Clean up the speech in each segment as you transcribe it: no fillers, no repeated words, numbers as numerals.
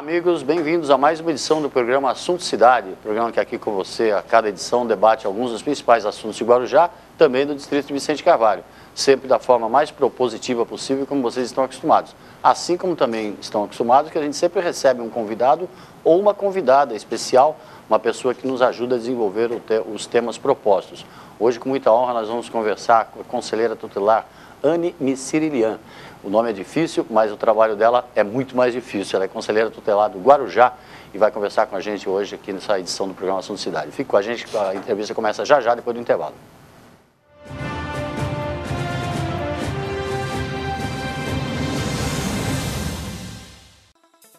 amigos, bem-vindos a mais uma edição do programa Assunto Cidade, programa que aqui com você, a cada edição, debate alguns dos principais assuntos de Guarujá, também do distrito de Vicente Carvalho, sempre da forma mais propositiva possível, como vocês estão acostumados. Assim como também estão acostumados que a gente sempre recebe um convidado ou uma convidada especial, uma pessoa que nos ajuda a desenvolver os temas propostos. Hoje, com muita honra, nós vamos conversar com a conselheira tutelar Anne Micirilian. O nome é difícil, mas o trabalho dela é muito mais difícil. Ela é conselheira tutelar do Guarujá e vai conversar com a gente hoje aqui nessa edição do programa Assunto Cidade. Fique com a gente, a entrevista começa já depois do intervalo.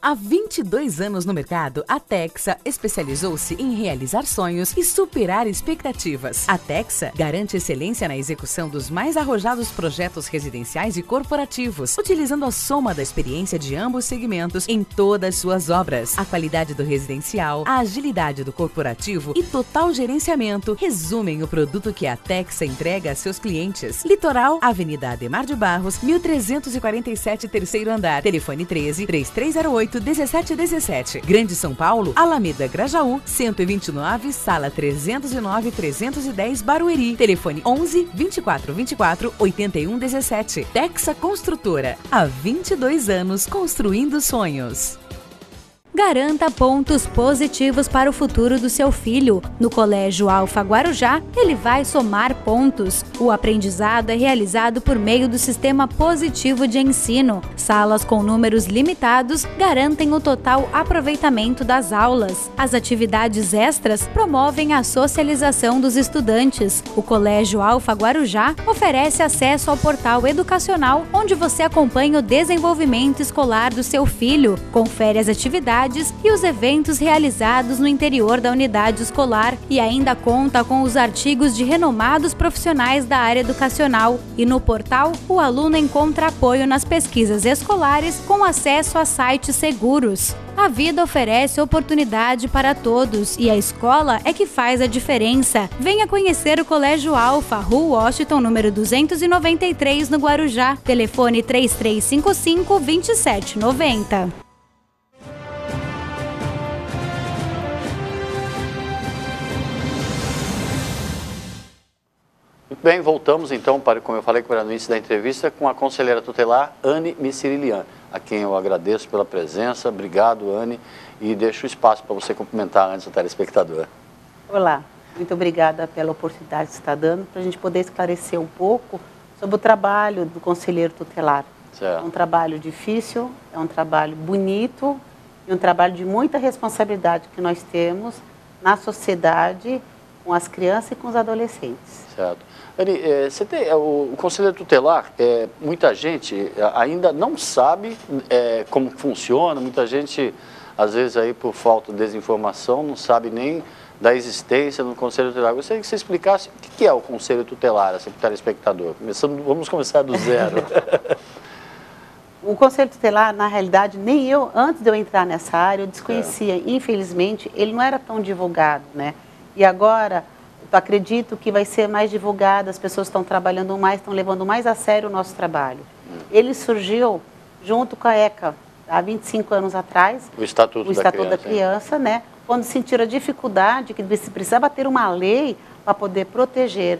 Há 22 anos no mercado, a Texa especializou-se em realizar sonhos e superar expectativas. A Texa garante excelência na execução dos mais arrojados projetos residenciais e corporativos, utilizando a soma da experiência de ambos segmentos em todas suas obras. A qualidade do residencial, a agilidade do corporativo e total gerenciamento resumem o produto que a Texa entrega a seus clientes. Litoral, Avenida Ademar de Barros, 1347, terceiro andar. Telefone 13-3308-1717. Grande São Paulo, Alameda Grajaú, 129, sala 309-310, Barueri. Telefone 11-2424-8117. Texa Construtora, há 22 anos construindo sonhos. Garanta pontos positivos para o futuro do seu filho. No Colégio Alfa Guarujá, ele vai somar pontos. O aprendizado é realizado por meio do sistema positivo de ensino. Salas com números limitados garantem o total aproveitamento das aulas. As atividades extras promovem a socialização dos estudantes. O Colégio Alfa Guarujá oferece acesso ao portal educacional, onde você acompanha o desenvolvimento escolar do seu filho, confere as atividades e os eventos realizados no interior da unidade escolar e ainda conta com os artigos de renomados profissionais da área educacional. E no portal, o aluno encontra apoio nas pesquisas escolares com acesso a sites seguros. A vida oferece oportunidade para todos e a escola é que faz a diferença. Venha conhecer o Colégio Alfa, Rua Washington, número 293, no Guarujá. Telefone 3355-2790. Muito bem, voltamos então, como eu falei no início da entrevista, com a conselheira tutelar Anne Micirilian, a quem eu agradeço pela presença. Obrigado, Anne, e deixo o espaço para você cumprimentar antes do telespectador. Olá, muito obrigada pela oportunidade que você está dando para a gente poder esclarecer um pouco sobre o trabalho do conselheiro tutelar. Certo. É um trabalho difícil, é um trabalho bonito e um trabalho de muita responsabilidade que nós temos na sociedade, com as crianças e com os adolescentes. Certo. Anne, o conselheiro tutelar, muita gente ainda não sabe como funciona, muita gente, às vezes, aí, por falta de desinformação, não sabe nem da existência do conselho tutelar. Gostaria que você explicasse o que é o conselho tutelar, assim, para o telespectador. Vamos começar do zero. O conselho tutelar, na realidade, nem eu, antes de eu entrar nessa área, eu desconhecia. Infelizmente, ele não era tão divulgado, né? E agora, eu acredito que vai ser mais divulgado, as pessoas estão trabalhando mais, estão levando mais a sério o nosso trabalho. Ele surgiu junto com a ECA, há 25 anos atrás. O Estatuto da Criança, né? Quando sentiram a dificuldade, que se precisava ter uma lei para poder proteger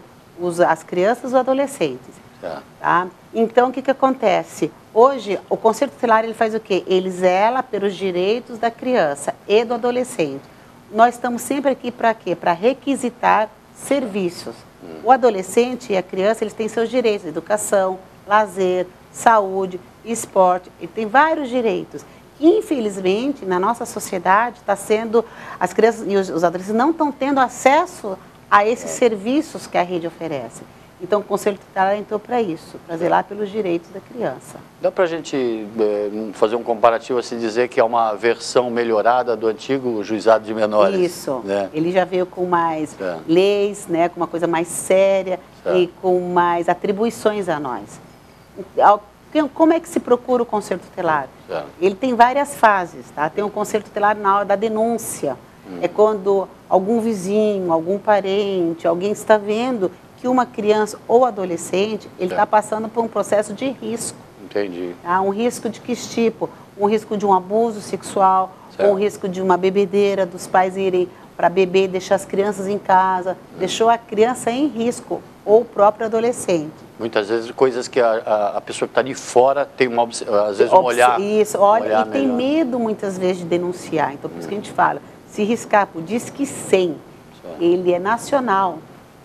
as crianças e os adolescentes. Tá? Então, o que acontece? Hoje, o Conselho Tutelar, ele faz o quê? Ele zela pelos direitos da criança e do adolescente. Nós estamos sempre aqui para quê? Para requisitar serviços. O adolescente e a criança, eles têm seus direitos, educação, lazer, saúde, esporte, ele tem vários direitos. Infelizmente, na nossa sociedade, as crianças e os adolescentes não estão tendo acesso a esses serviços que a rede oferece. Então, o Conselho Tutelar entrou para isso, para zelar pelos direitos da criança. Dá para a gente fazer um comparativo, assim, dizer que é uma versão melhorada do antigo juizado de menores? Isso. Né? Ele já veio com mais leis, né, com uma coisa mais séria e com mais atribuições a nós. Como é que se procura o Conselho Tutelar? Ele tem várias fases, tá? Tem o Conselho Tutelar na hora da denúncia. É quando algum vizinho, algum parente, alguém está vendo que uma criança ou adolescente, ele está passando por um processo de risco. Entendi. Tá? Um risco de que tipo? Um risco de um abuso sexual, ou um risco de uma bebedeira, dos pais irem para beber, deixar as crianças em casa, deixou a criança em risco, ou o próprio adolescente. Muitas vezes coisas que a pessoa que está de fora tem às vezes um olhar. Isso, olha, olhar e tem melhor. medo muitas vezes de denunciar. Então, por isso que a gente fala, se riscar por Disque 100, ele é nacional.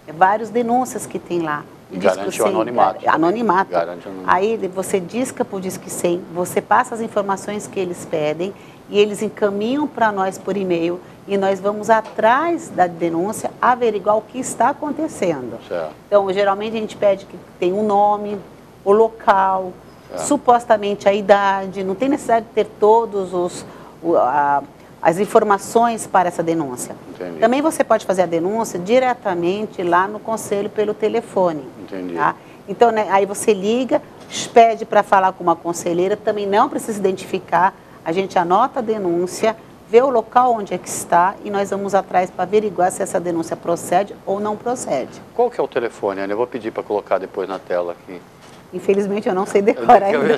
É várias denúncias que tem lá. Garante o anonimato. Anonimato. Garante o anonimato. Aí você disca por Disque 100, você passa as informações que eles pedem e eles encaminham para nós por e-mail e nós vamos atrás da denúncia averiguar o que está acontecendo. Certo. Então, geralmente a gente pede que tenha um nome, o local, supostamente a idade, não tem necessidade de ter todos as informações para essa denúncia. Entendi. Também você pode fazer a denúncia diretamente lá no conselho pelo telefone. Entendi. Tá? Então, né, aí você liga, pede para falar com uma conselheira, também não precisa identificar, a gente anota a denúncia, vê o local onde é que está e nós vamos atrás para averiguar se essa denúncia procede ou não procede. Qual que é o telefone, Ana? Eu vou pedir para colocar depois na tela aqui. Infelizmente eu não sei decorar ainda.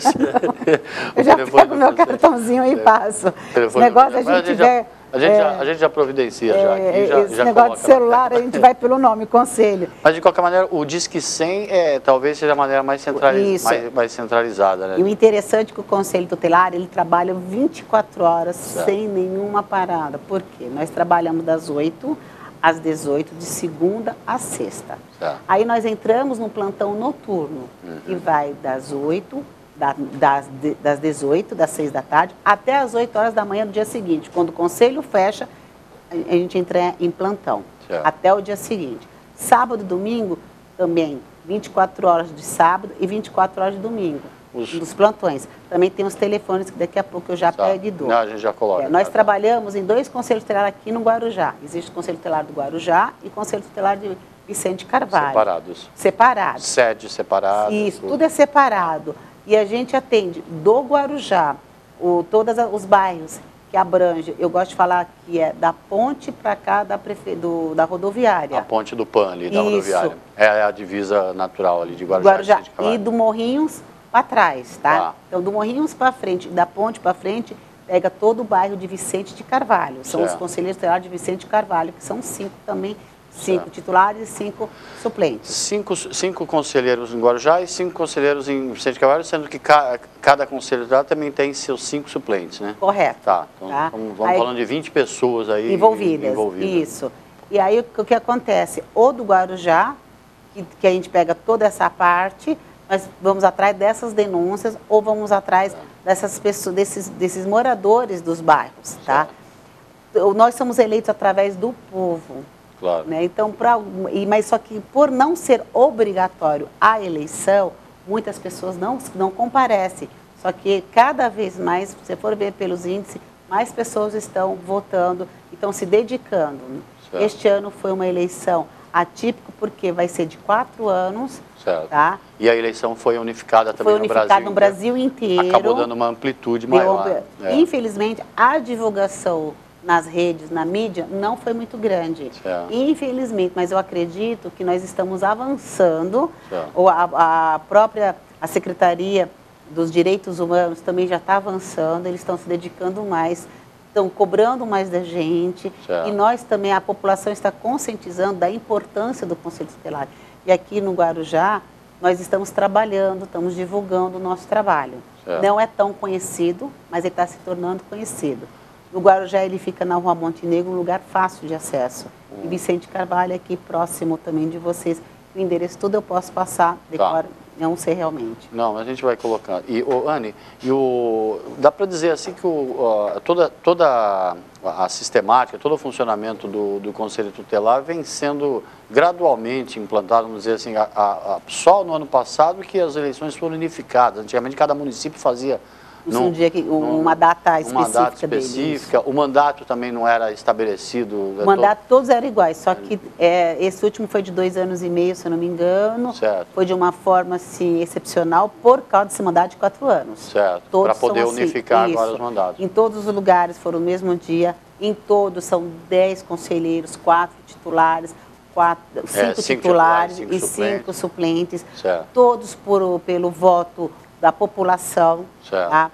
Eu já pego meu cartãozinho e passo. Esse negócio a gente já providencia já. Aqui, esse negócio de celular a gente vai pelo nome, conselho. Mas de qualquer maneira, o Disque 100 talvez seja a maneira mais centralizada, né? E o interessante é que o Conselho Tutelar, ele trabalha 24 horas sem nenhuma parada. Por quê? Nós trabalhamos das 8 às 18, de segunda a sexta. Aí nós entramos no plantão noturno, que vai das 8, das 18, das 6 da tarde, até as 8 horas da manhã do dia seguinte. Quando o conselho fecha, a gente entra em plantão, até o dia seguinte. Sábado e domingo, também, 24 horas de sábado e 24 horas de domingo. Dos plantões. Também tem os telefones que daqui a pouco eu já pego e dou. Não, a gente já coloca. Nós trabalhamos em 2 conselhos tutelares aqui no Guarujá. Existe o Conselho Tutelar do Guarujá e o Conselho Tutelar de Vicente Carvalho. Separados. Separados. Sede separada. Isso, tudo é separado. E a gente atende do Guarujá, todos os bairros que abrange, eu gosto de falar que é da ponte para cá da rodoviária. A ponte do PAN ali, da rodoviária. É a divisa natural ali de Guarujá. E do Morrinhos para trás, tá? Então, do Morrinhos para frente, da ponte para frente, pega todo o bairro de Vicente de Carvalho. São os conselheiros tutelares de Vicente de Carvalho, que são 5 também, 5 titulares e 5 suplentes. 5 conselheiros em Guarujá e 5 conselheiros em Vicente de Carvalho, sendo que cada conselho tutelar também tem seus 5 suplentes, né? Correto. Tá, então vamos falando de 20 pessoas aí envolvidas. Isso. E aí o que acontece? Ou do Guarujá, que a gente pega toda essa parte, nós vamos atrás dessas denúncias ou vamos atrás dessas pessoas, desses moradores dos bairros, tá? Nós somos eleitos através do povo. Claro. Né? Então, mas só que por não ser obrigatório a eleição, muitas pessoas não comparecem. Só que cada vez mais, se você for ver pelos índices, mais pessoas estão votando, estão se dedicando. Certo. Este ano foi uma eleição atípica porque vai ser de 4 anos. Certo. Tá? E a eleição foi unificada também no Brasil inteiro. Acabou dando uma amplitude maior. Infelizmente, a divulgação nas redes, na mídia, não foi muito grande. Certo. Infelizmente, mas eu acredito que nós estamos avançando. Ou a Secretaria dos Direitos Humanos também já está avançando, eles estão se dedicando mais, estão cobrando mais da gente. Certo. E nós também, a população está conscientizando da importância do Conselho Tutelar. E aqui no Guarujá, nós estamos trabalhando, estamos divulgando o nosso trabalho. Certo. Não é tão conhecido, mas ele está se tornando conhecido. No Guarujá, ele fica na Rua Montenegro, um lugar fácil de acesso. E Vicente Carvalho, aqui próximo também de vocês. O endereço tudo eu posso passar, não sei realmente. Não, a gente vai colocar. E, Anne, dá para dizer assim que toda a sistemática, todo o funcionamento do Conselho Tutelar vem sendo gradualmente implantado, vamos dizer assim, só no ano passado que as eleições foram unificadas. Antigamente cada município fazia uma data específica. O mandato também não era estabelecido. O mandato todos eram iguais, só que esse último foi de 2 anos e meio, se eu não me engano. Certo. Foi de uma forma assim, excepcional por causa desse mandato de 4 anos. Certo, para poder unificar agora os mandatos. Em todos os lugares foram o mesmo dia, em todos são 10 conselheiros, 4 titulares, cinco titulares e 5 suplentes, todos pelo voto da população. Tá?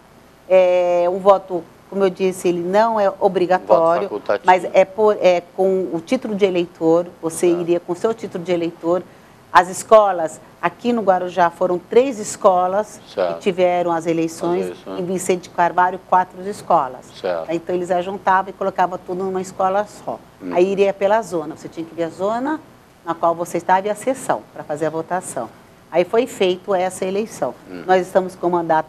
Um voto, como eu disse, ele não é obrigatório, mas é com o título de eleitor, você iria com o seu título de eleitor. As escolas, aqui no Guarujá, foram 3 escolas que tiveram as eleições, em Vicente Carvalho, 4 escolas. Então, eles ajuntavam e colocavam tudo numa escola só. Aí iria pela zona, você tinha que ver a zona na qual você estava e a sessão, para fazer a votação. Aí foi feita essa eleição. Nós estamos com mandato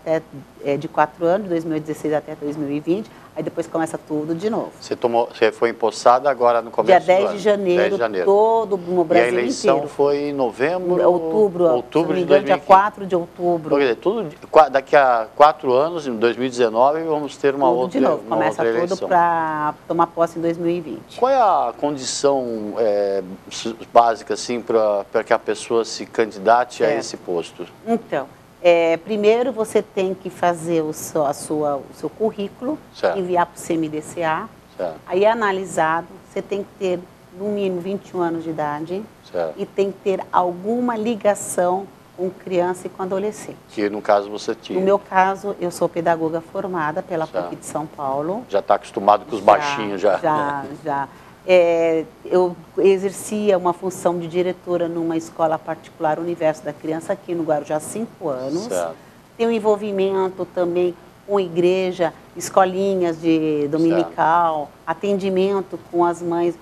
de 4 anos, de 2016 até 2020, aí depois começa tudo de novo. Você foi empossada agora no começo do ano? Dia 10 de janeiro, todo no Brasil inteiro. E a eleição foi em novembro? Outubro de 2020. Dia 4 de outubro. Quer dizer, daqui a 4 anos, em 2019, vamos ter uma outra eleição. De novo, começa tudo para tomar posse em 2020. Qual é a condição básica, assim, para que a pessoa se candidate a esse posto? Então, primeiro você tem que fazer o seu currículo, enviar para o CMDCA, aí é analisado, você tem que ter no mínimo 21 anos de idade e tem que ter alguma ligação com criança e com adolescente. Que no caso você tinha? No meu caso, eu sou pedagoga formada pela PUC de São Paulo. Já está acostumado com os baixinhos já? Já. Eu exercia uma função de diretora numa escola particular, Universo da Criança, aqui no Guarujá há 5 anos. Tenho envolvimento também com igreja, escolinhas de dominical, atendimento com as mães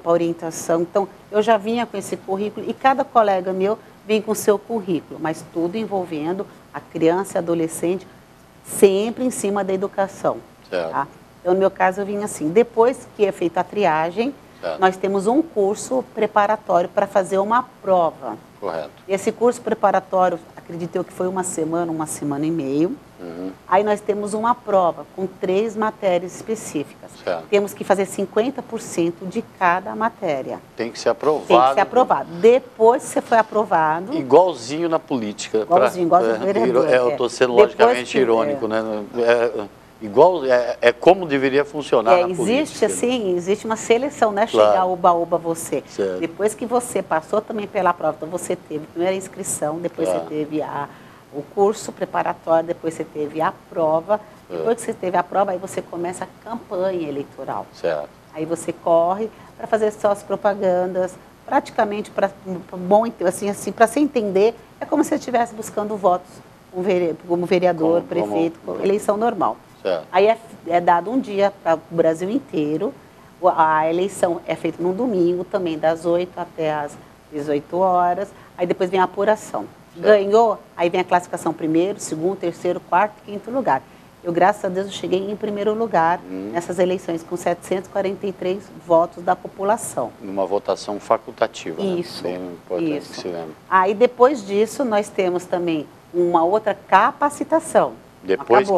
para orientação. Então, eu já vinha com esse currículo e cada colega meu vem com o seu currículo, mas tudo envolvendo a criança e adolescente, sempre em cima da educação. Tá? Então, no meu caso, eu vim assim. Depois que é feita a triagem, nós temos um curso preparatório para fazer uma prova. Correto. Esse curso preparatório, acredito eu que foi uma semana e meia. Aí nós temos uma prova com 3 matérias específicas. Temos que fazer 50% de cada matéria. Tem que ser aprovado. Tem que ser aprovado. Depois que você foi aprovado... Igualzinho na política. Igualzinho no vereador. Eu estou sendo logicamente irônico, né? Como deveria funcionar na política. Existe uma seleção, né? Chegar oba-oba você. Depois que você passou também pela prova, então você teve a primeira inscrição, depois você teve o curso preparatório, depois você teve a prova. Depois que você teve a prova, aí você começa a campanha eleitoral. Aí você corre para fazer suas propagandas, praticamente para você entender, é como se você estivesse buscando votos como vereador, prefeito, eleição normal. Aí é dado um dia para o Brasil inteiro. A eleição é feita num domingo, também das 8 até as 18 horas. Aí depois vem a apuração. Ganhou, aí vem a classificação primeiro, segundo, terceiro, quarto, quinto lugar. Eu, graças a Deus, cheguei em primeiro lugar nessas eleições, com 743 votos da população. Numa votação facultativa. Isso. Né? Bem importante que se lembre. Aí depois disso, nós temos também uma outra capacitação. Depois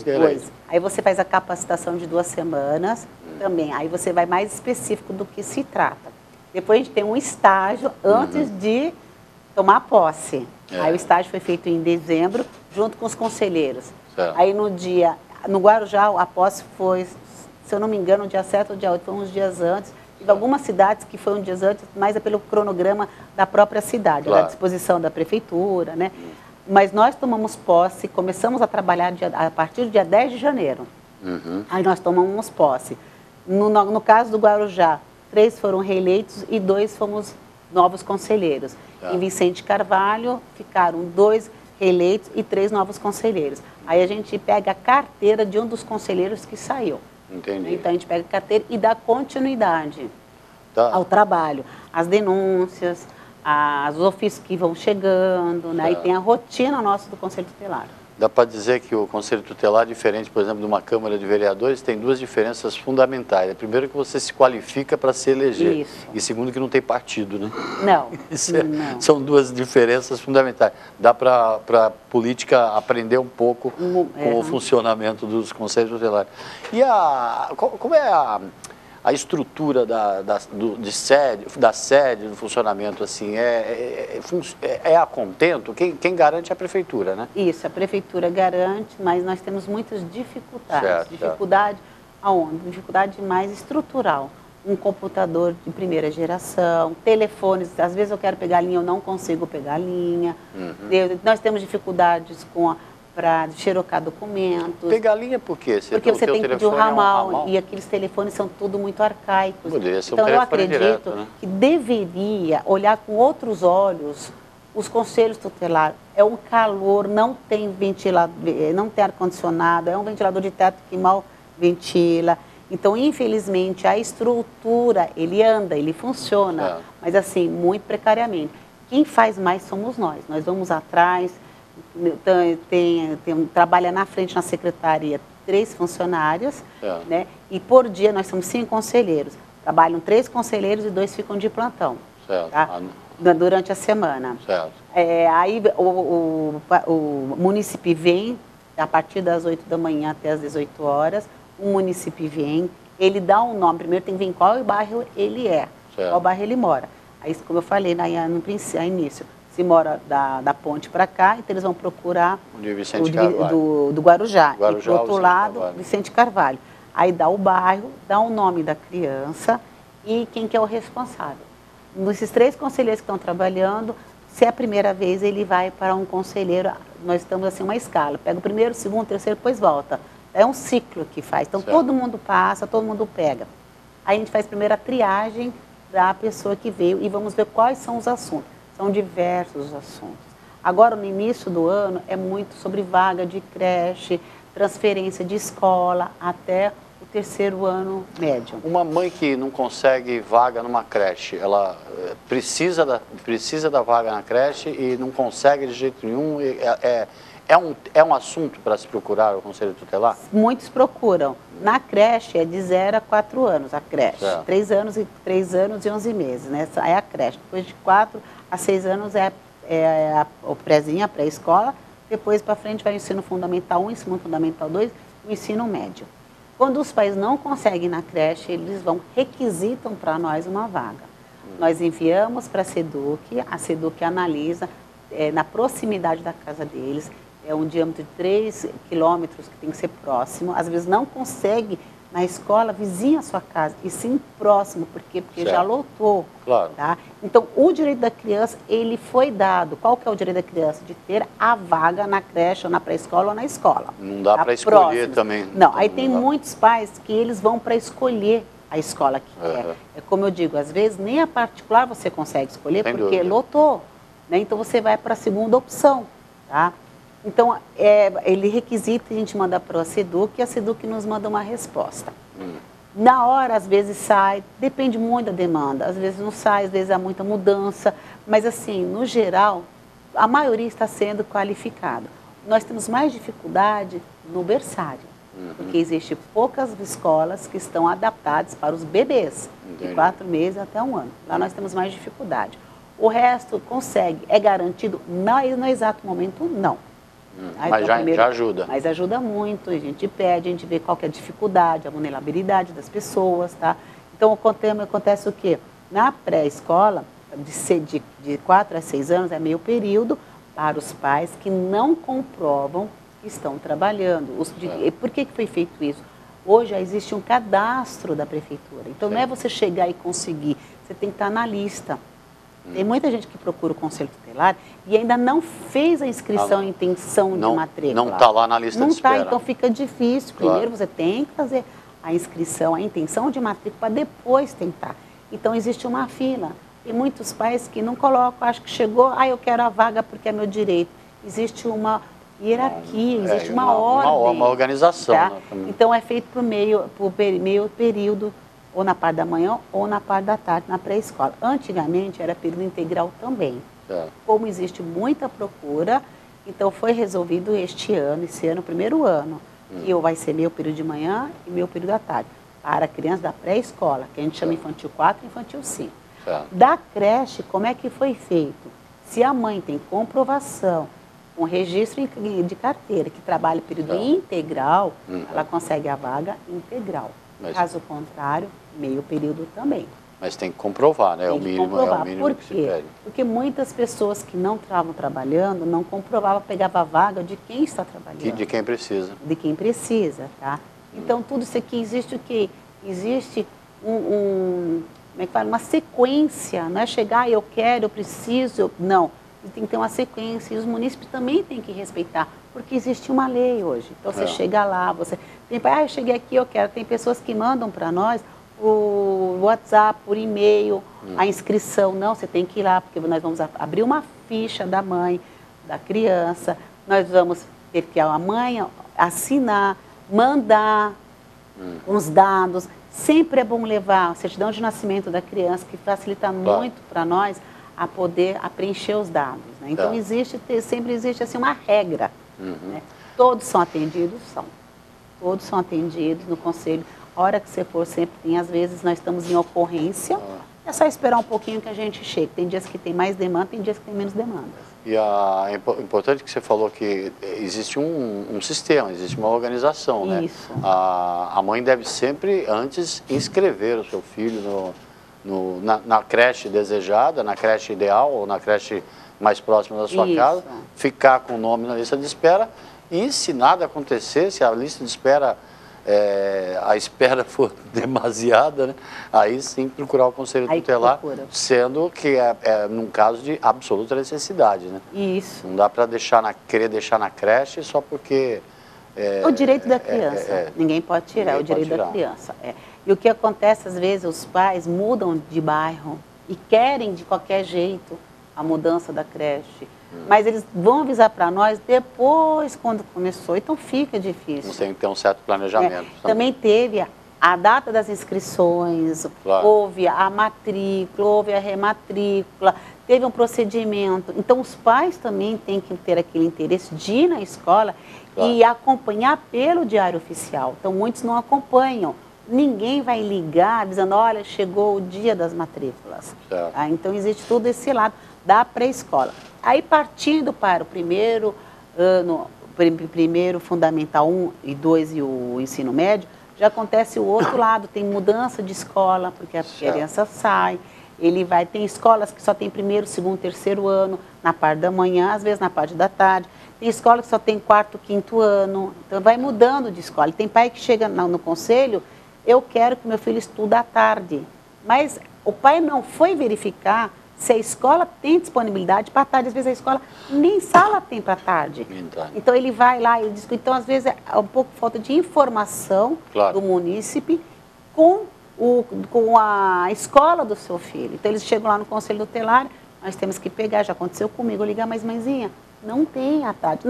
de eleito. Aí você faz a capacitação de 2 semanas também. Aí você vai mais específico do que se trata. Depois a gente tem um estágio antes de tomar posse. Aí o estágio foi feito em dezembro, junto com os conselheiros. Aí no Guarujá, a posse foi, se eu não me engano, dia 7 ou dia 8, foi uns dias antes. Tive algumas cidades que foram dias antes, mas é pelo cronograma da própria cidade, da disposição da prefeitura, né? Mas nós tomamos posse, começamos a trabalhar a partir do dia 10 de janeiro. Aí nós tomamos posse. No caso do Guarujá, 3 foram reeleitos e 2 fomos novos conselheiros. Em Vicente Carvalho, ficaram 2 reeleitos e 3 novos conselheiros. Aí a gente pega a carteira de um dos conselheiros que saiu. Entendi. Então a gente pega a carteira e dá continuidade ao trabalho. As denúncias, os ofícios que vão chegando, né? E tem a rotina nossa do Conselho Tutelar. Dá para dizer que o Conselho Tutelar, diferente, por exemplo, de uma Câmara de Vereadores, tem 2 diferenças fundamentais. Primeiro, que você se qualifica para se eleger. Isso. E segundo, que não tem partido, né? Não. Não. São 2 diferenças fundamentais. Dá para a política aprender um pouco com o funcionamento dos Conselhos Tutelares. E como é a estrutura da sede, do funcionamento, assim, é a contento? Quem garante é a prefeitura, né? Isso, a prefeitura garante, mas nós temos muitas dificuldades. Dificuldade aonde? Dificuldade mais estrutural. um computador de primeira geração, telefones, às vezes eu quero pegar a linha, eu não consigo pegar a linha. Nós temos dificuldades para xerocar documentos. Pegar a linha por quê? Porque você tem que pedir o ramal, e aqueles telefones são tudo muito arcaicos. Então eu acredito direto, né? Que deveria olhar com outros olhos os conselhos tutelares. É um calor, não tem ventilador, não tem ar-condicionado, é um ventilador de teto que mal ventila. Então, infelizmente, a estrutura, ele anda, ele funciona, mas assim, muito precariamente. Quem faz mais somos nós. Nós vamos atrás, trabalha na frente na secretaria 3 funcionárias, né? E por dia nós somos 5 conselheiros. Trabalham 3 conselheiros e 2 ficam de plantão. Tá? Durante a semana. Aí o município vem, a partir das 8 da manhã até as 18 horas, o município vem, ele dá um nome, primeiro tem que ver em qual bairro ele é, qual bairro ele mora. Aí, como eu falei no início, se mora da ponte para cá, então eles vão procurar do Guarujá. E do outro lado, Vicente Carvalho. Aí dá o bairro, dá o nome da criança e quem que é o responsável. Nesses 3 conselheiros que estão trabalhando, se é a primeira vez, ele vai para um conselheiro, nós estamos assim, uma escala, pega o primeiro, o segundo, o terceiro, depois volta. É um ciclo que faz, então todo mundo passa, todo mundo pega. Aí a gente faz primeiro a triagem da pessoa que veio e vamos ver quais são os assuntos. São diversos os assuntos. Agora, no início do ano, é muito sobre vaga de creche, transferência de escola até o 3º ano médio. Uma mãe que não consegue vaga numa creche, ela precisa da vaga na creche e não consegue de jeito nenhum, é um assunto para se procurar o Conselho Tutelar? Muitos procuram. Na creche é de 0 a 4 anos, a creche. 3 anos e 11 meses, né? Essa é a creche. Depois de 4 a 6 anos é o prézinho, a pré-escola. Depois para frente vai o ensino fundamental 1, o ensino fundamental 2 e o ensino médio. Quando os pais não conseguem na creche, eles requisitam para nós uma vaga. Nós enviamos para a SEDUC analisa na proximidade da casa deles. É um diâmetro de 3 quilômetros que tem que ser próximo. Às vezes não consegue na escola vizinha à sua casa, e sim próximo. Por quê? Porque já lotou. Claro. Tá? Então, o direito da criança, ele foi dado. Qual que é o direito da criança? De ter a vaga na creche, ou na pré-escola, ou na escola. Não dá para escolher também. Não, aí tem muitos pais que eles vão para escolher a escola que quer. É como eu digo, às vezes nem a particular você consegue escolher, porque lotou. Né? Então, você vai para a segunda opção. Tá? Então, ele requisita, a gente manda para a SEDUC e a SEDUC nos manda uma resposta. Na hora, às vezes sai, depende muito da demanda, às vezes não sai, às vezes há muita mudança, mas assim, no geral, a maioria está sendo qualificado. Nós temos mais dificuldade no berçário, porque existem poucas escolas que estão adaptadas para os bebês, de 4 meses até 1 ano. Lá nós temos mais dificuldade. O resto consegue, é garantido, no exato momento, não. Mas então, já ajuda. Mas ajuda muito, a gente pede, a gente vê qual que é a dificuldade, a vulnerabilidade das pessoas, tá? Então, acontece o quê? Na pré-escola, de 4 a 6 anos, é meio período para os pais que não comprovam que estão trabalhando. Por que foi feito isso? Hoje já existe um cadastro da prefeitura. Então, não é você chegar e conseguir, você tem que estar na lista. Tem muita gente que procura o Conselho Tutelar e ainda não fez a inscrição em intenção de matrícula. Não está lá na lista de espera. Não está, então fica difícil. Primeiro você tem que fazer a inscrição, a intenção de matrícula, para depois tentar. Então existe uma fila. Tem muitos pais que não colocam, acho que chegou, eu quero a vaga porque é meu direito. Existe uma hierarquia, existe uma ordem. Uma organização. Tá? Né? Então é feito por meio período, ou na parte da manhã ou na parte da tarde, na pré-escola. Antigamente era período integral também. Como existe muita procura, então foi resolvido esse ano, primeiro ano, que vai ser meu período de manhã e meu período da tarde, para crianças da pré-escola, que a gente chama infantil 4 e infantil 5. Da creche, como é que foi feito? Se a mãe tem comprovação, um registro de carteira, que trabalha período integral, ela consegue a vaga integral. Caso contrário, meio período também. Mas tem que comprovar, né? É o mínimo Por quê? Que se pede. Porque muitas pessoas que não estavam trabalhando, não comprovavam, pegava a vaga de quem está trabalhando. De quem precisa. De quem precisa, tá? Então, tudo isso aqui existe o quê? Existe como é que fala? Uma sequência, não é chegar, eu quero, eu preciso, não. Tem que ter uma sequência e os munícipes também têm que respeitar, porque existe uma lei hoje. Então você chega lá, você tem, eu cheguei aqui, eu quero. Tem pessoas que mandam para nós o WhatsApp, por e-mail, a inscrição. Não, você tem que ir lá, porque nós vamos abrir uma ficha da mãe, da criança, nós vamos ter que a mãe assinar, mandar os dados. Sempre é bom levar a certidão de nascimento da criança, que facilita muito para nós a poder preencher os dados. Né? Então, sempre existe assim, uma regra. Né? Todos são atendidos? São. Todos são atendidos no conselho. A hora que você for, sempre tem. Às vezes, nós estamos em ocorrência. É só esperar um pouquinho que a gente chega. Tem dias que tem mais demanda, tem dias que tem menos demanda. E é importante que você falou que existe um sistema, existe uma organização, né? Isso. A mãe deve sempre, antes, inscrever o seu filho na creche desejada, na creche ideal ou na creche mais próxima da sua casa, ficar com o nome na lista de espera e, se nada acontecer, se a lista de espera, a espera for demasiada, né, aí sim procurar o conselho tutelar, sendo que é num caso de absoluta necessidade, né? Isso. Não dá para querer deixar na creche só porque... o direito da criança, ninguém pode tirar, é o direito da criança. E o que acontece, às vezes, os pais mudam de bairro e querem, de qualquer jeito, a mudança da creche. Mas eles vão avisar para nós depois, quando começou. Então fica difícil. Tem que ter um certo planejamento. Também teve a data das inscrições, houve a matrícula, houve a rematrícula, teve um procedimento. Então os pais também têm que ter aquele interesse de ir na escola e acompanhar pelo diário oficial. Então muitos não acompanham. Ninguém vai ligar dizendo, olha, chegou o dia das matrículas. Tá? Então existe todo esse lado da pré-escola. Aí, partindo para o primeiro ano, primeiro Fundamental 1 e 2 e o ensino médio, já acontece o outro lado, tem mudança de escola, porque a criança sai, tem escolas que só tem primeiro, segundo, terceiro ano, na parte da manhã, às vezes na parte da tarde, tem escola que só tem quarto, quinto ano, então vai mudando de escola. Tem pai que chega no conselho, eu quero que meu filho estude à tarde, mas o pai não foi verificar se a escola tem disponibilidade para tarde. Às vezes a escola nem sala tem para tarde. Então ele vai lá, ele diz, então às vezes é um pouco falta de informação do munícipe com a escola do seu filho. Então eles chegam lá no conselho tutelar, nós temos que pegar, já aconteceu comigo, ligar, mas mãezinha, não tem à tarde.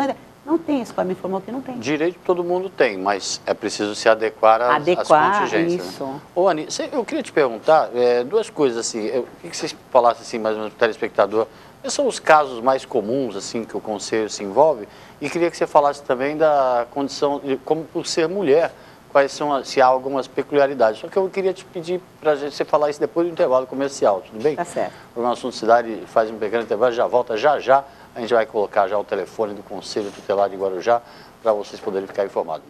Não tem, a escola me informou que não tem. Direito todo mundo tem, mas é preciso se adequar às contingências. Isso. Né? Ô, Ani, eu queria te perguntar duas coisas, assim, eu queria que vocês falassem assim, mais ou menos para o telespectador, quais são os casos mais comuns, assim, que o conselho se envolve, e queria que você falasse também da condição, como por ser mulher, quais são, se há algumas peculiaridades. Só que eu queria te pedir para você falar isso depois do intervalo comercial, tudo bem? Tá certo. O programa Assunto Cidade faz um pequeno intervalo, já volta já. A gente vai colocar já o telefone do Conselho Tutelar de Guarujá para vocês poderem ficar informados.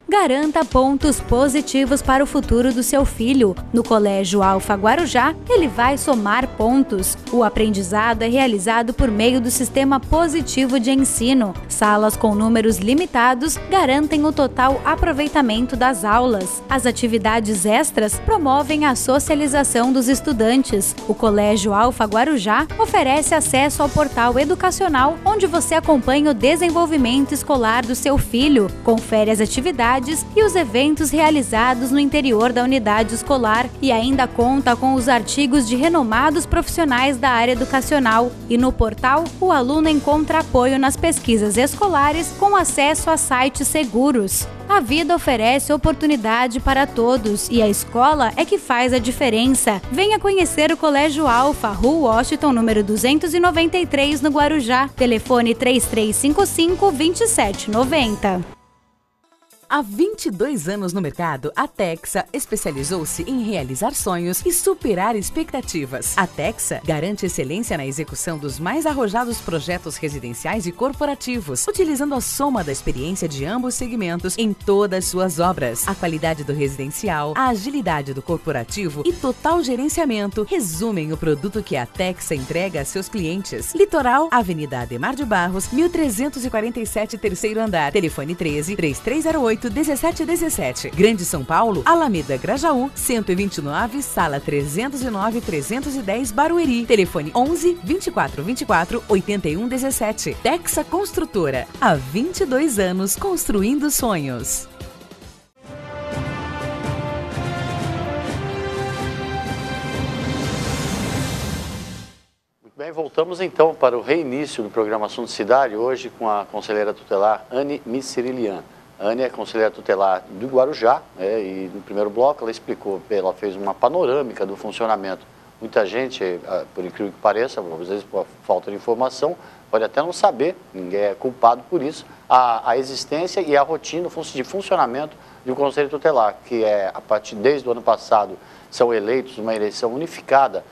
Garanta pontos positivos para o futuro do seu filho. No Colégio Alfa Guarujá, ele vai somar pontos. O aprendizado é realizado por meio do sistema positivo de ensino. Salas com números limitados garantem o total aproveitamento das aulas. As atividades extras promovem a socialização dos estudantes. O Colégio Alfa Guarujá oferece acesso ao portal educacional, onde você acompanha o desenvolvimento escolar do seu filho, confere as atividades e os eventos realizados no interior da unidade escolar e ainda conta com os artigos de renomados profissionais da área educacional. E no portal, o aluno encontra apoio nas pesquisas escolares com acesso a sites seguros. A vida oferece oportunidade para todos e a escola é que faz a diferença. Venha conhecer o Colégio Alfa, Rua Washington, número 293, no Guarujá. Telefone 3355-2790. Há 22 anos no mercado, a Texa especializou-se em realizar sonhos e superar expectativas. A Texa garante excelência na execução dos mais arrojados projetos residenciais e corporativos, utilizando a soma da experiência de ambos segmentos em todas suas obras. A qualidade do residencial, a agilidade do corporativo e total gerenciamento resumem o produto que a Texa entrega a seus clientes. Litoral, Avenida Ademar de Barros, 1347, terceiro andar. Telefone 13-3308-1717. Grande São Paulo, Alameda Grajaú, 129, sala 309-310, Barueri. Telefone 11-2424-8117. Texa Construtora. Há 22 anos construindo sonhos. Bem, voltamos então para o reinício do programa Assunto Cidade, hoje com a conselheira tutelar Anne Micirilian. A Anne é conselheira tutelar do Guarujá, e no primeiro bloco ela explicou, ela fez uma panorâmica do funcionamento. Muita gente, por incrível que pareça, às vezes por falta de informação, pode até não saber, ninguém é culpado por isso, a existência e a rotina de funcionamento de um conselho tutelar, que é, a partir desde o ano passado, são eleitos numa eleição unificada,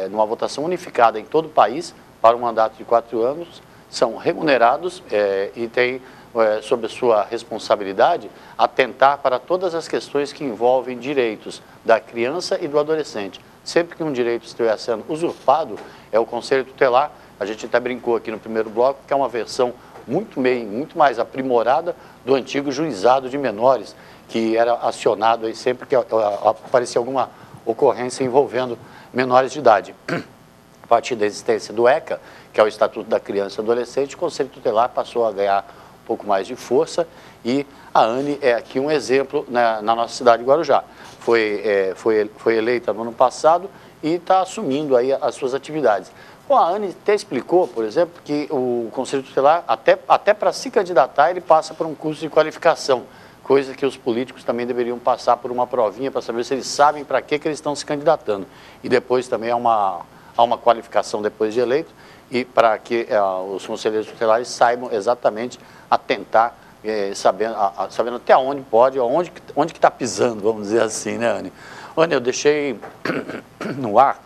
numa votação unificada em todo o país, para um mandato de 4 anos, são remunerados e têm, sob a sua responsabilidade, atentar para todas as questões que envolvem direitos da criança e do adolescente. Sempre que um direito estiver sendo usurpado, é o Conselho Tutelar. A gente até brincou aqui no primeiro bloco, que é uma versão muito mais aprimorada do antigo juizado de menores, que era acionado aí sempre que aparecia alguma ocorrência envolvendo menores de idade. A partir da existência do ECA, que é o Estatuto da Criança e Adolescente, o Conselho Tutelar passou a ganhar um pouco mais de força e a Anne é aqui um exemplo na nossa cidade de Guarujá. Foi eleita no ano passado e está assumindo aí as suas atividades. Bom, a Anne até explicou, por exemplo, que o Conselho Tutelar, até para se candidatar, ele passa por um curso de qualificação, coisa que os políticos também deveriam passar por uma provinha para saber se eles sabem para que eles estão se candidatando. E depois também há uma qualificação depois de eleito, e para que os conselheiros tutelares saibam exatamente atentar, sabendo até onde pode, onde que está pisando, vamos dizer assim, né, Anne? Anne, eu deixei no ar,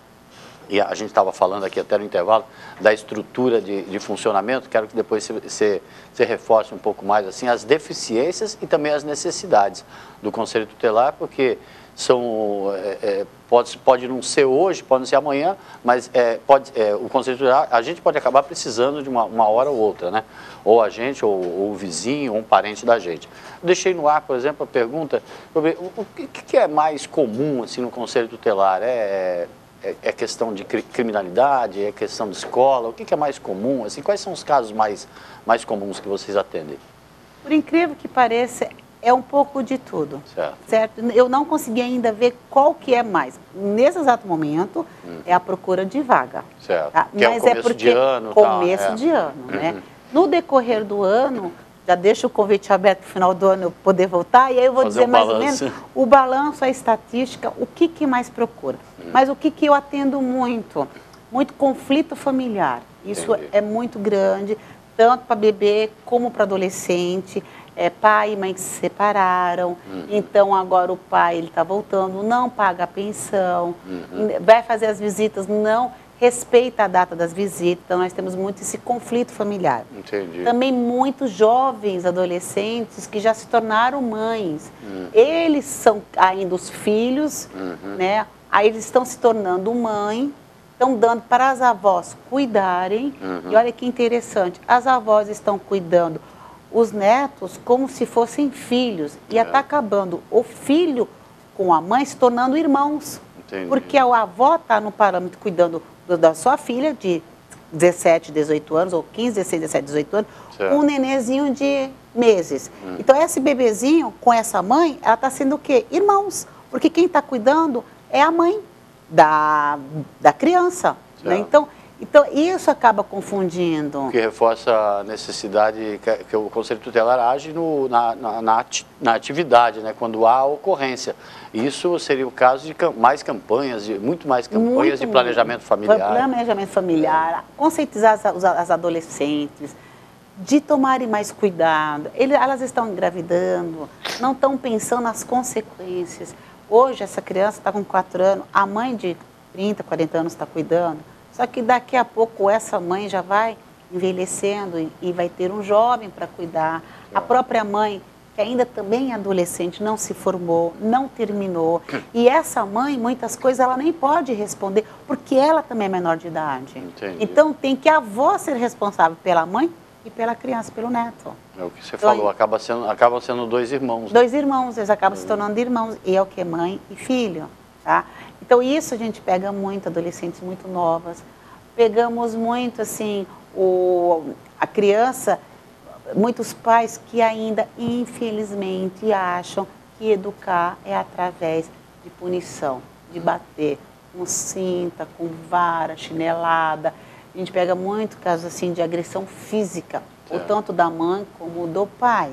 e a gente estava falando aqui até no intervalo, da estrutura de funcionamento. Quero que depois você reforce um pouco mais assim, as deficiências e também as necessidades do Conselho Tutelar, porque pode não ser hoje, pode não ser amanhã, mas o Conselho Tutelar, a gente pode acabar precisando de uma hora ou outra, né? Ou a gente, ou o vizinho, ou um parente da gente. Eu deixei no ar, por exemplo, a pergunta sobre o que é mais comum assim, no Conselho Tutelar. É questão de criminalidade, é questão de escola? O que é mais comum? Assim, quais são os casos mais comuns que vocês atendem? Por incrível que pareça, é um pouco de tudo. Certo? Eu não consegui ainda ver qual que é mais. Nesse exato momento, é a procura de vaga. Certo. Tá? Que mas é o começo de ano. Começo de ano, né? No decorrer do ano, já deixo o convite aberto para o final do ano eu poder voltar, e aí eu vou dizer mais ou menos o balanço, a estatística, o que mais procura. Mas o que eu atendo muito? Muito conflito familiar. Isso é muito grande, tanto para bebê como para adolescente. Pai e mãe que se separaram, então agora o pai está voltando, não paga a pensão, vai fazer as visitas, não respeita a data das visitas. Então nós temos muito esse conflito familiar. Entendi. Também muitos jovens adolescentes que já se tornaram mães. Eles são ainda os filhos, né? Aí eles estão se tornando mãe, estão dando para as avós cuidarem. E olha que interessante, as avós estão cuidando os netos como se fossem filhos. E está acabando o filho com a mãe se tornando irmãos. Entendi. Porque a avó está no parâmetro cuidando da sua filha de 17, 18 anos, ou 15, 16, 17, 18 anos, com um nenenzinho de meses. Então, esse bebezinho com essa mãe, ela está sendo o quê? Irmãos. Porque quem está cuidando é a mãe da criança. Né? Então, isso acaba confundindo. O que reforça a necessidade que o Conselho Tutelar age na atividade, né, quando há ocorrência. Isso seria o caso de muito mais campanhas de planejamento familiar. Planejamento familiar, conscientizar as adolescentes, de tomarem mais cuidado. Elas estão engravidando, não estão pensando nas consequências. Hoje essa criança está com 4 anos, a mãe de 30, 40 anos está cuidando, só que daqui a pouco essa mãe já vai envelhecendo e vai ter um jovem para cuidar. A própria mãe, que ainda também é adolescente, não se formou, não terminou. E essa mãe, muitas coisas, ela nem pode responder, porque ela também é menor de idade. Entendi. Então tem que a avó ser responsável pela mãe e pela criança, pelo neto. É o que você falou, acabam sendo 2 irmãos. Né? 2 irmãos, eles acabam se tornando irmãos, e é o que? Mãe e filho, tá? Então isso a gente pega muito, adolescentes muito novas, pegamos muito, assim, a criança, muitos pais que ainda, infelizmente, acham que educar é através de punição, de bater, com cinta, com vara, chinelada. A gente pega muito casos assim de agressão física, ou tanto da mãe como do pai.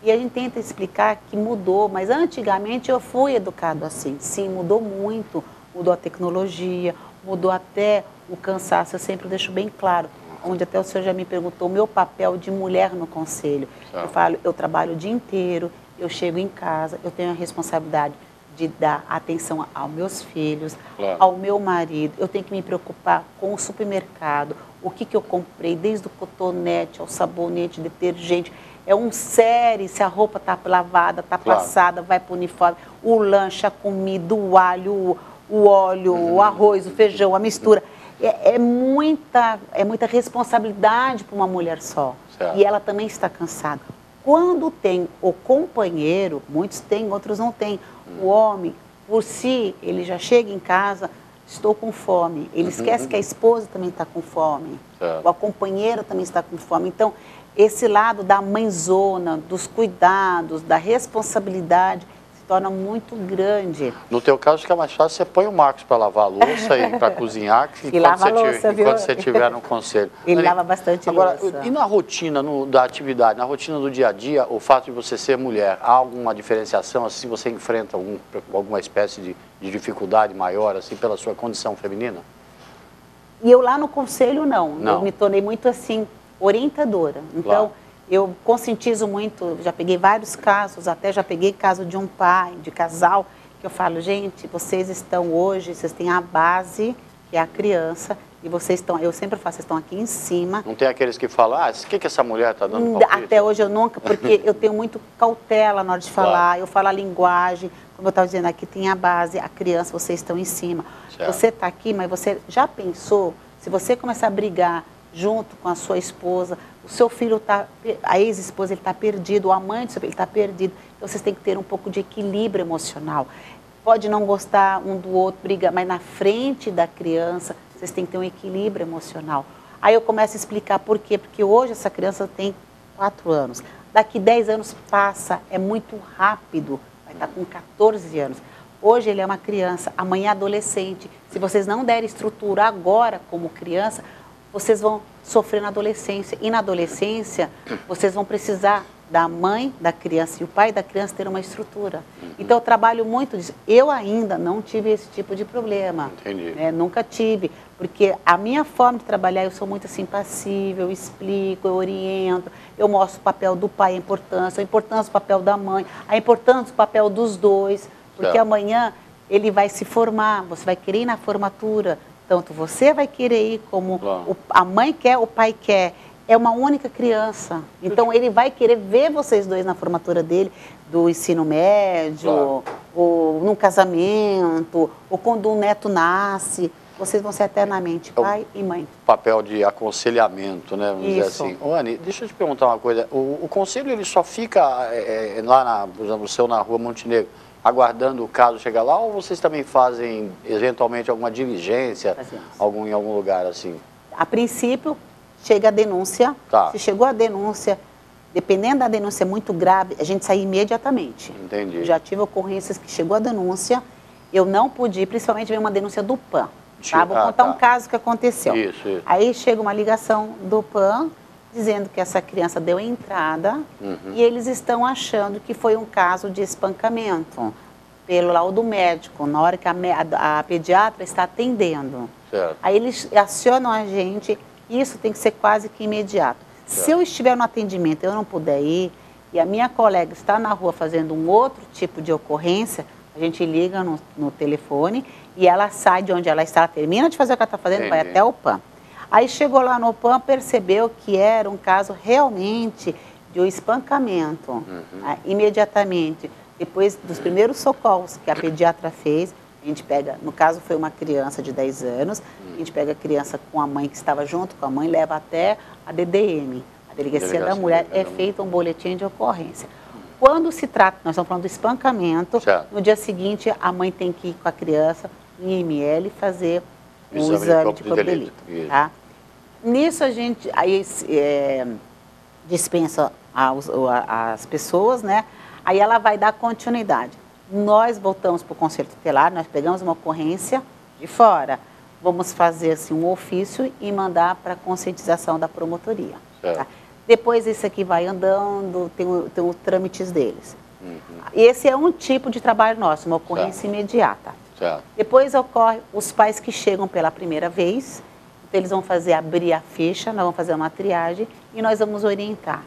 E a gente tenta explicar que mudou, mas antigamente eu fui educado assim. Sim, mudou muito, mudou a tecnologia, mudou até o cansaço, eu sempre deixo bem claro. Onde até o senhor já me perguntou o meu papel de mulher no conselho. Eu falo, eu trabalho o dia inteiro, eu chego em casa, eu tenho a responsabilidade de dar atenção aos meus filhos, ao meu marido, eu tenho que me preocupar com o supermercado, o que eu comprei, desde o cotonete ao sabonete, detergente, é um série, se a roupa está lavada, está passada, vai para o uniforme, o lanche, a comida, o alho, o óleo, o arroz, o feijão, a mistura. É muita responsabilidade para uma mulher só. E ela também está cansada. Quando tem o companheiro, muitos têm, outros não têm. O homem, por si, ele já chega em casa, estou com fome. Ele esquece que a esposa também está com fome. Ou a companheira também está com fome. Então, esse lado da mãezona, dos cuidados, da responsabilidade, torna muito grande. No teu caso, fica mais fácil, você põe o Marcos para lavar a louça e para cozinhar, enquanto você estiver no conselho. Ele lava bastante louça. E na rotina da atividade, na rotina do dia a dia, o fato de você ser mulher, há alguma diferenciação, assim, você enfrenta alguma espécie de dificuldade maior, assim, pela sua condição feminina? E eu lá no conselho, não. Eu me tornei muito, assim, orientadora. Então, eu conscientizo muito, já peguei vários casos, até já peguei caso de um pai, de casal, que eu falo, gente, vocês estão hoje, vocês têm a base, que é a criança, e vocês estão, eu sempre falo, vocês estão aqui em cima. Não tem aqueles que falam, o que essa mulher está dando palpite? Até hoje eu nunca, porque eu tenho muito cautela na hora de falar, eu falo a linguagem, como eu estava dizendo, aqui tem a base, a criança, vocês estão em cima. Você está aqui, mas você já pensou, se você começar a brigar junto com a sua esposa, o seu filho está, a ex-esposa, ele está perdido, a mãe do seu filho está perdido. Então, vocês têm que ter um pouco de equilíbrio emocional. Pode não gostar um do outro, briga, mas na frente da criança, vocês têm que ter um equilíbrio emocional. Aí eu começo a explicar por quê. Porque hoje essa criança tem 4 anos. Daqui 10 anos passa, é muito rápido, vai estar com 14 anos. Hoje ele é uma criança, amanhã é adolescente. Se vocês não derem estrutura agora como criança, vocês vão sofrer na adolescência. E na adolescência, vocês vão precisar da mãe da criança e o pai da criança ter uma estrutura. Então, eu trabalho muito disso. Eu ainda não tive esse tipo de problema. Entendi. Né? Nunca tive. Porque a minha forma de trabalhar, eu sou muito assim, passível, eu explico, eu oriento, eu mostro o papel do pai, a importância do papel da mãe, a importância do papel dos dois. Porque amanhã ele vai se formar, você vai querer ir na formatura. Tanto você vai querer ir como a mãe quer, o pai quer. É uma única criança. Então, ele vai querer ver vocês dois na formatura dele, do ensino médio, ou num casamento, ou quando um neto nasce. Vocês vão ser eternamente pai e mãe. Papel de aconselhamento, né? Vamos dizer assim. Ô, Anny, deixa eu te perguntar uma coisa. O conselho, ele só fica lá, por exemplo, o seu na Rua Montenegro, aguardando o caso chegar lá, ou vocês também fazem, eventualmente, alguma diligência em algum lugar assim? A princípio, chega a denúncia. Se chegou a denúncia, dependendo da denúncia muito grave, a gente sai imediatamente. Entendi. Já tive ocorrências que chegou a denúncia, eu não pude, principalmente veio uma denúncia do PAN. Vou contar um caso que aconteceu. Isso. Aí chega uma ligação do PAN, dizendo que essa criança deu entrada e eles estão achando que foi um caso de espancamento pelo laudo médico, na hora que a pediatra está atendendo. Certo. Aí eles acionam a gente, isso tem que ser quase que imediato. Se eu estiver no atendimento e eu não puder ir, e a minha colega está na rua fazendo um outro tipo de ocorrência, a gente liga no telefone e ela sai de onde ela está, ela termina de fazer o que ela está fazendo, vai até o PAM. Aí chegou lá no PAM, percebeu que era um caso realmente de um espancamento. Imediatamente, depois dos primeiros socorros que a pediatra fez, a gente pega, no caso foi uma criança de 10 anos, a gente pega a criança com a mãe que estava junto com a mãe, leva até a DDM, a Delegacia da Mulher, é feito um boletim de ocorrência. Quando se trata, nós estamos falando do espancamento, no dia seguinte a mãe tem que ir com a criança em IML fazer o exame de corpo de delito. Tá? Nisso a gente aí, dispensa as pessoas, né? Aí ela vai dar continuidade. Nós voltamos para o Conselho Tutelar, nós pegamos uma ocorrência de fora, vamos fazer assim, um ofício e mandar para a conscientização da promotoria. Tá? Depois isso aqui vai andando, tem os trâmites deles. Esse é um tipo de trabalho nosso, uma ocorrência imediata. Depois ocorre os pais que chegam pela primeira vez, então eles vão abrir a ficha, nós vamos fazer uma triagem e nós vamos orientar.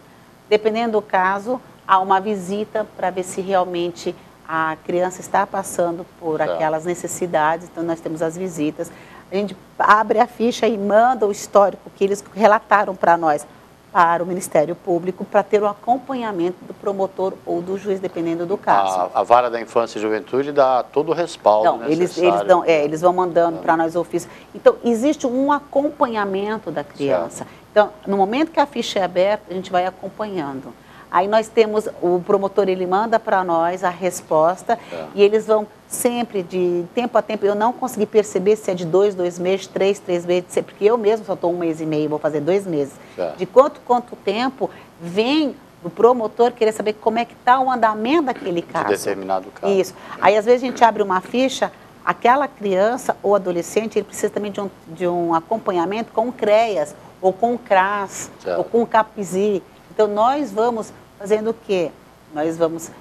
Dependendo do caso, há uma visita para ver se realmente a criança está passando por aquelas necessidades, então nós temos as visitas. A gente abre a ficha e manda o histórico que eles relataram para nós, para o Ministério Público, para ter o acompanhamento do promotor ou do juiz, dependendo do caso. A Vara da Infância e Juventude dá todo o respaldo necessário. Eles vão mandando para nós ofícios. Então, existe um acompanhamento da criança. Então, no momento que a ficha é aberta, a gente vai acompanhando. Aí nós temos, o promotor ele manda para nós a resposta e eles vão sempre, de tempo a tempo, eu não consegui perceber se é de 2 meses, 3 meses, porque eu mesmo só estou 1 mês e meio, vou fazer 2 meses. De quanto tempo vem do promotor querer saber como é que está o andamento daquele caso. De determinado caso. Isso. Aí às vezes a gente abre uma ficha, aquela criança ou adolescente, ele precisa também de um acompanhamento com o CREAS, ou com o CRAS, ou com o CAPSI. Então, nós vamos fazendo o quê? Nós vamos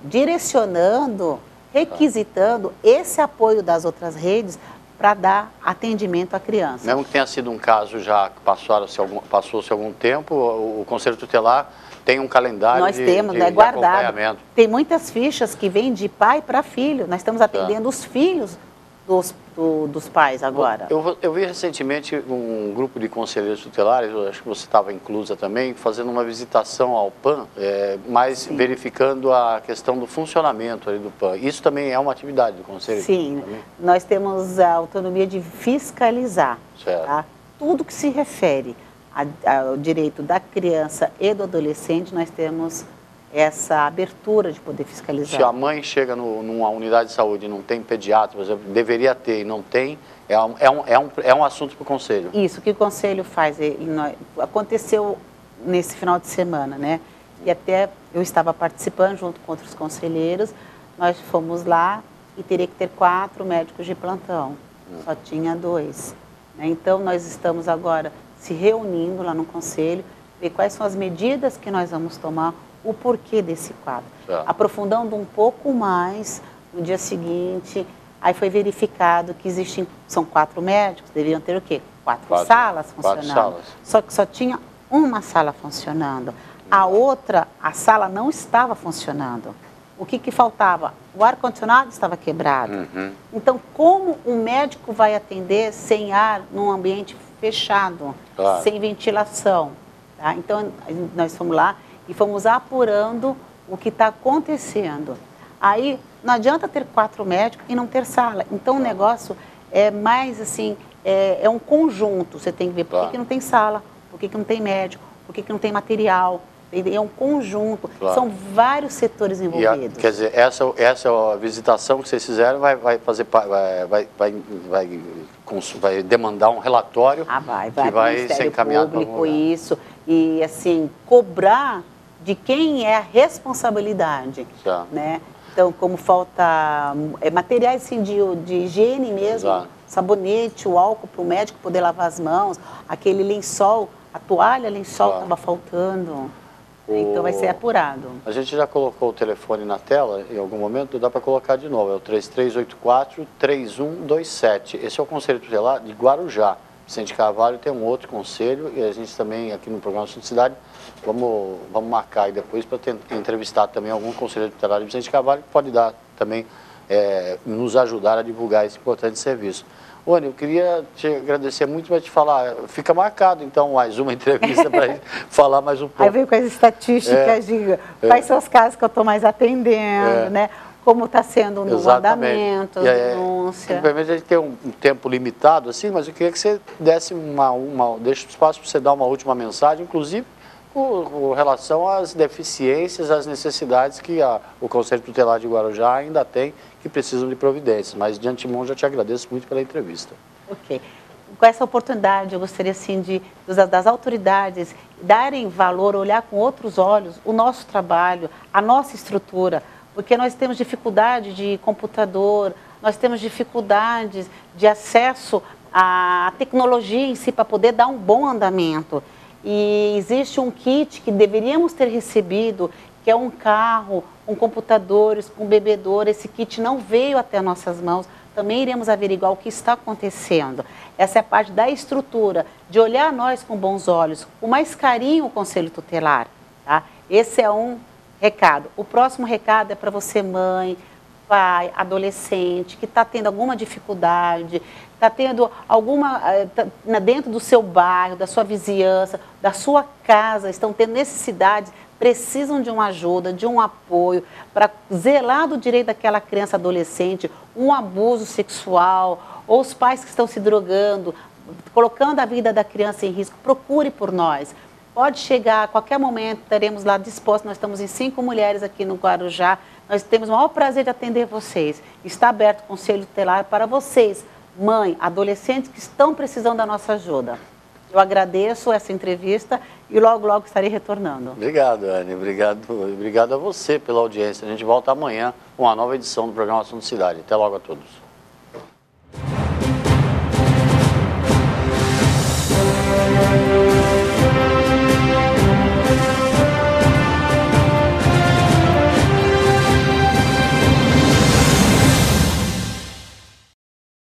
direcionando, requisitando esse apoio das outras redes para dar atendimento à criança. Mesmo que tenha sido um caso já que passou-se algum tempo, o Conselho Tutelar tem um calendário de guardado. Acompanhamento. Tem muitas fichas que vêm de pai para filho. Nós estamos atendendo os filhos dos pais agora. Eu vi recentemente um grupo de conselheiros tutelares, eu acho que você estava inclusa também, fazendo uma visitação ao PAN, mas verificando a questão do funcionamento ali do PAN. Isso também é uma atividade do conselho? Sim, nós temos a autonomia de fiscalizar. Tá? Tudo que se refere ao direito da criança e do adolescente, nós temos essa abertura de poder fiscalizar. Se a mãe chega numa unidade de saúde e não tem pediatra, por exemplo, deveria ter e não tem, é um assunto para o Conselho. Isso, o que o Conselho faz, aconteceu nesse final de semana, né? E até eu estava participando junto com outros conselheiros, nós fomos lá e teria que ter 4 médicos de plantão, só tinha 2. Né? Então, nós estamos agora se reunindo lá no Conselho, ver quais são as medidas que nós vamos tomar, o porquê desse quadro. Aprofundando um pouco mais, no dia seguinte, aí foi verificado que são 4 médicos, deveriam ter o quê? 4 salas funcionando. Só que só tinha uma sala funcionando. A sala não estava funcionando. O que faltava? O ar-condicionado estava quebrado. Então, como um médico vai atender sem ar, num ambiente fechado, sem ventilação? Tá? Então, nós fomos lá e fomos apurando o que está acontecendo. Aí, não adianta ter 4 médicos e não ter sala. Então, o negócio é mais assim, é um conjunto. Você tem que ver por que não tem sala, por que não tem médico, por que não tem material. É um conjunto, são vários setores envolvidos. Quer dizer, essa visitação que vocês fizeram vai demandar um relatório que vai ser encaminhado para o Público, isso, e assim, cobrar de quem é a responsabilidade, né? Então, como falta materiais assim, de higiene mesmo, sabonete, o álcool para o médico poder lavar as mãos, aquele lençol, a toalha lençol estava faltando, então vai ser apurado. A gente já colocou o telefone na tela, em algum momento dá para colocar de novo, é o 3384-3127, esse é o Conselho Tutelar de Guarujá. Vicente Carvalho tem um outro conselho e a gente também aqui no programa Assunto Cidade vamos marcar aí depois para entrevistar também algum conselheiro tutelar de Vicente Carvalho que pode dar também, nos ajudar a divulgar esse importante serviço. Rony, eu queria te agradecer muito, mas te falar, fica marcado então mais uma entrevista para a gente falar mais um pouco. Aí veio com as estatísticas de quais são os casos que eu estou mais atendendo, né? Como está sendo no andamento, denúncia. Infelizmente a gente tem um tempo limitado, assim, mas eu queria que você desse deixa espaço para você dar uma última mensagem, inclusive com relação às deficiências, às necessidades que o Conselho Tutelar de Guarujá ainda tem, que precisam de providências. Mas de antemão já te agradeço muito pela entrevista. Ok. Com essa oportunidade, eu gostaria assim das autoridades darem valor, olhar com outros olhos o nosso trabalho, a nossa estrutura, porque nós temos dificuldade de computador, nós temos dificuldades de acesso à tecnologia em si para poder dar um bom andamento. E existe um kit que deveríamos ter recebido, que é um carro, um computador, um bebedouro. Esse kit não veio até nossas mãos. Também iremos averiguar o que está acontecendo. Essa é a parte da estrutura, de olhar nós com bons olhos, com mais carinho o Conselho Tutelar. Tá? Esse é um recado. O próximo recado é para você, mãe, pai, adolescente, que está tendo alguma dificuldade, está tendo alguma, dentro do seu bairro, da sua vizinhança, da sua casa, estão tendo necessidades, precisam de uma ajuda, de um apoio, para zelar do direito daquela criança adolescente, um abuso sexual, ou os pais que estão se drogando, colocando a vida da criança em risco, procure por nós. Pode chegar a qualquer momento, estaremos lá dispostos, nós estamos em 5 mulheres aqui no Guarujá, nós temos o maior prazer de atender vocês. Está aberto o Conselho Tutelar para vocês, mãe, adolescentes que estão precisando da nossa ajuda. Eu agradeço essa entrevista e logo, logo estarei retornando. Obrigado, Anne. Obrigado a você pela audiência. A gente volta amanhã com uma nova edição do programa Assunto Cidade. Até logo a todos.